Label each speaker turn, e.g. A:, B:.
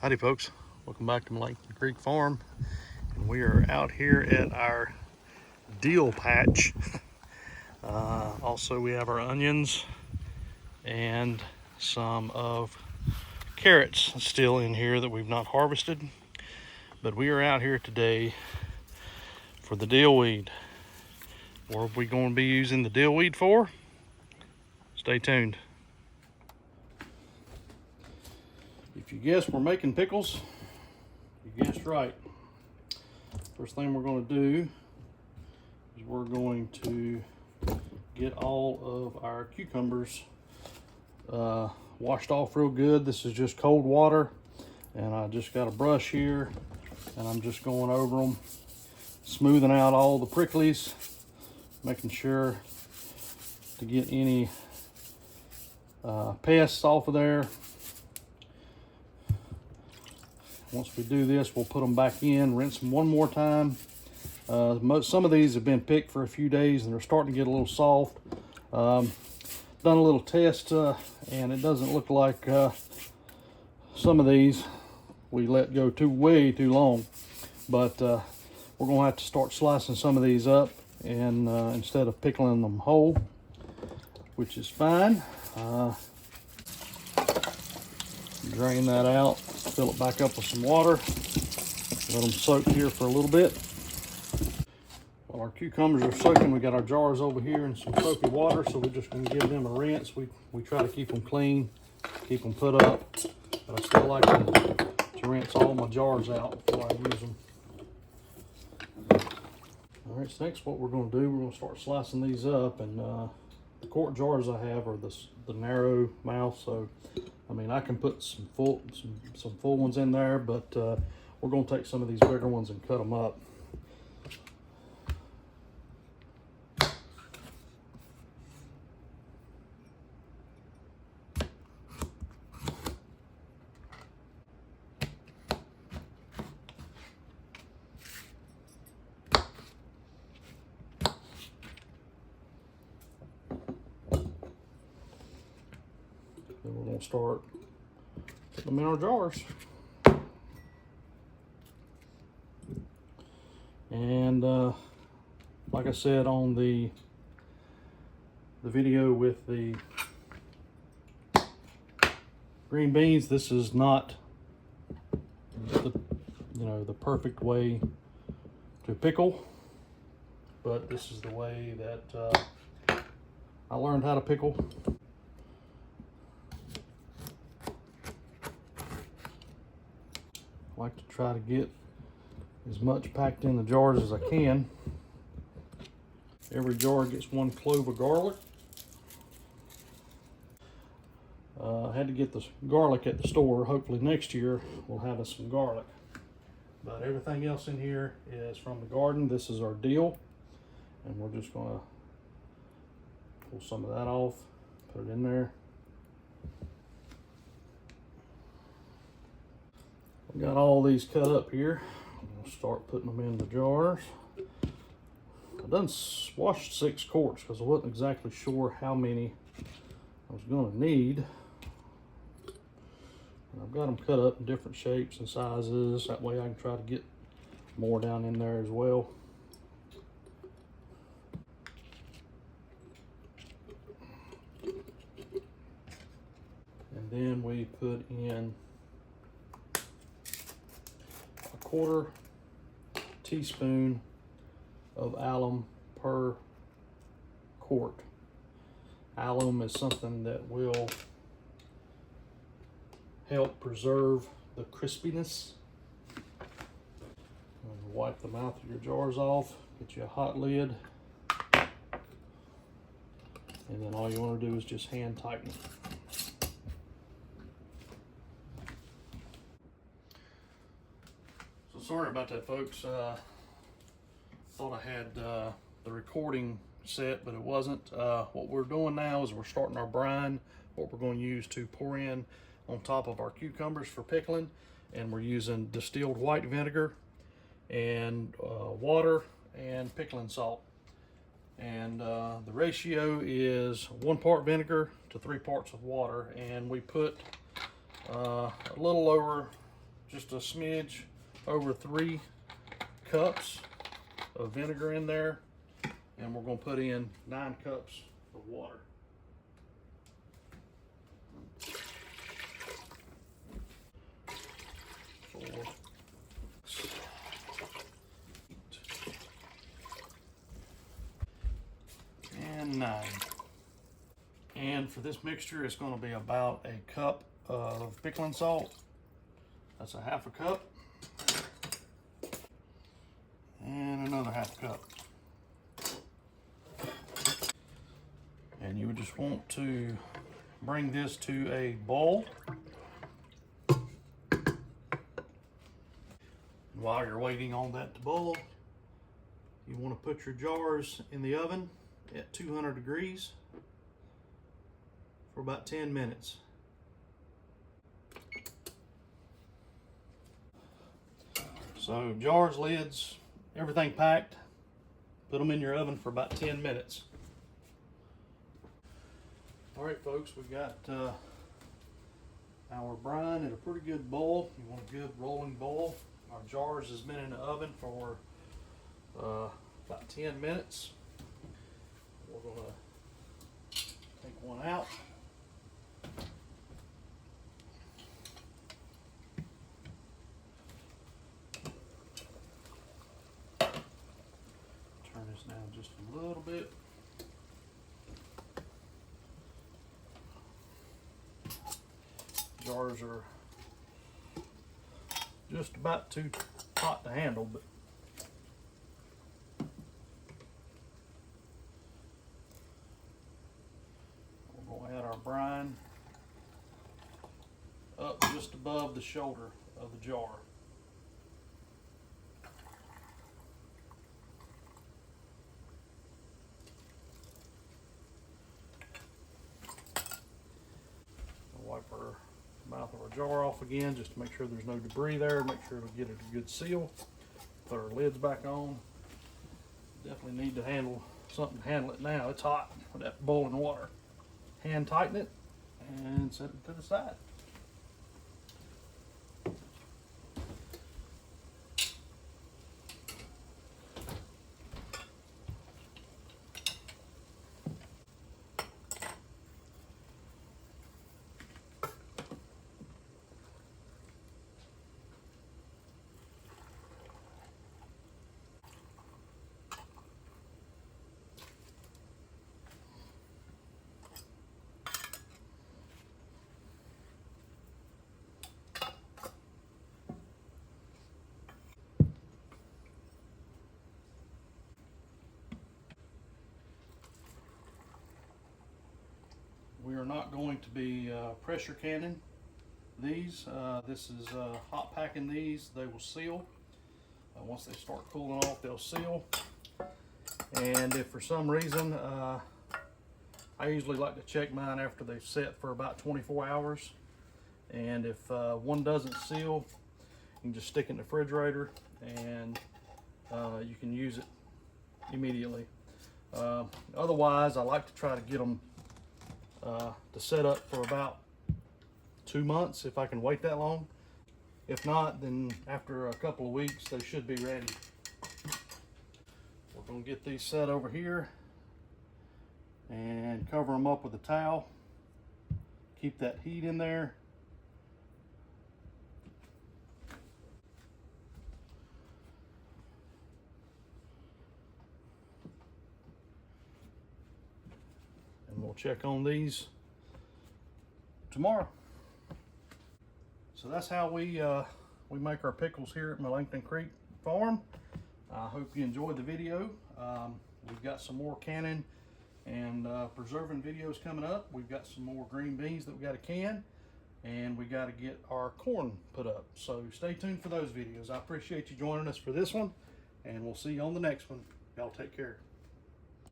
A: Howdy folks, welcome back to Malington Creek Farm, and we are out here at our dill patch. Also we have our onions and some of carrots still in here that we've not harvested, but we are out here today for the dill weed. What are we going to be using the dill weed for? Stay tuned. If you guessed we're making pickles, you guessed right. First thing we're going to do is we're going to get all of our cucumbers washed off real good. This is just cold water, and I just got a brush here and I'm just going over them, smoothing out all the pricklies, making sure to get any pests off of there. Once we do this, we'll put them back in, rinse them one more time. Some of these have been picked for a few days and they're starting to get a little soft. Done a little test and it doesn't look like some of these we let go way too long. But we're gonna have to start slicing some of these up and instead of pickling them whole, which is fine. Drain that out, fill it back up with some water, let them soak here for a little bit. While our cucumbers are soaking, we got our jars over here in some soapy water, so we're just going to give them a rinse. We try to keep them clean, keep them put up, but I still like to rinse all my jars out before I use them. All right, so next what we're going to do, we're going to start slicing these up, and the quart jars I have are the narrow mouth, so I mean I can put some full ones in there, but we're going to take some of these bigger ones and cut them up. Then we're going to start putting them in our jars. And like I said on the video with the green beans, this is not the perfect way to pickle, but this is the way that I learned how to pickle. I like to try to get as much packed in the jars as I can. Every jar gets 1 clove of garlic. I had to get the garlic at the store. Hopefully next year we'll have us some garlic. But everything else in here is from the garden. This is our dill, and we're just gonna pull some of that off, put it in there. We got all these cut up here. We'll start putting them in the jars. I done washed 6 quarts because I wasn't exactly sure how many I was going to need. And I've got them cut up in different shapes and sizes. That way I can try to get more down in there as well. And then we put in 1/4 teaspoon of alum per quart. Alum is something that will help preserve the crispiness. Wipe the mouth of your jars off, get you a hot lid, and then all you want to do is just hand tighten it. Sorry about that, folks. Thought I had the recording set, but it wasn't. What we're doing now is we're starting our brine, what we're going to use to pour in on top of our cucumbers for pickling, and we're using distilled white vinegar and water and pickling salt. And the ratio is 1 part vinegar to 3 parts of water, and we put a little over just a smidge over 3 cups of vinegar in there, and we're going to put in 9 cups of water. And 9. And for this mixture, it's going to be about a cup of pickling salt. That's a 1/2 cup. And another 1/2 cup. And you would just want to bring this to a boil. While you're waiting on that to boil, you want to put your jars in the oven at 200 degrees for about 10 minutes. So jars, lids, everything packed, put them in your oven for about 10 minutes. All right, folks, we've got our brine at a pretty good boil. You want a good rolling boil. Our jars has been in the oven for about 10 minutes. We're going to take one out. Turn this down just a little bit. Jars are just about too hot to handle, but we're going to add our brine up just above the shoulder of the jar. Wipe our mouth of our jar off again just to make sure there's no debris there, make sure it'll get it a good seal. Put our lids back on. Definitely need to handle something to handle it now. It's hot with that boiling water. Hand tighten it and set it to the side. We are not going to be pressure canning these. This is hot packing these. They will seal. Once they start cooling off, they'll seal. And if for some reason, I usually like to check mine after they've set for about 24 hours. And if one doesn't seal, you can just stick it in the refrigerator and you can use it immediately. Otherwise, I like to try to get them to set up for about 2 months if I can wait that long. If not, then after a couple of weeks they should be ready. We're going to get these set over here and cover them up with a towel. Keep that heat in there. And we'll check on these tomorrow. So that's how we make our pickles here at Millington Creek Farm. I hope you enjoyed the video. We've got some more canning and preserving videos coming up. We've got some more green beans that we got to can, and we got to get our corn put up. So stay tuned for those videos. I appreciate you joining us for this one, and we'll see you on the next one. Y'all take care.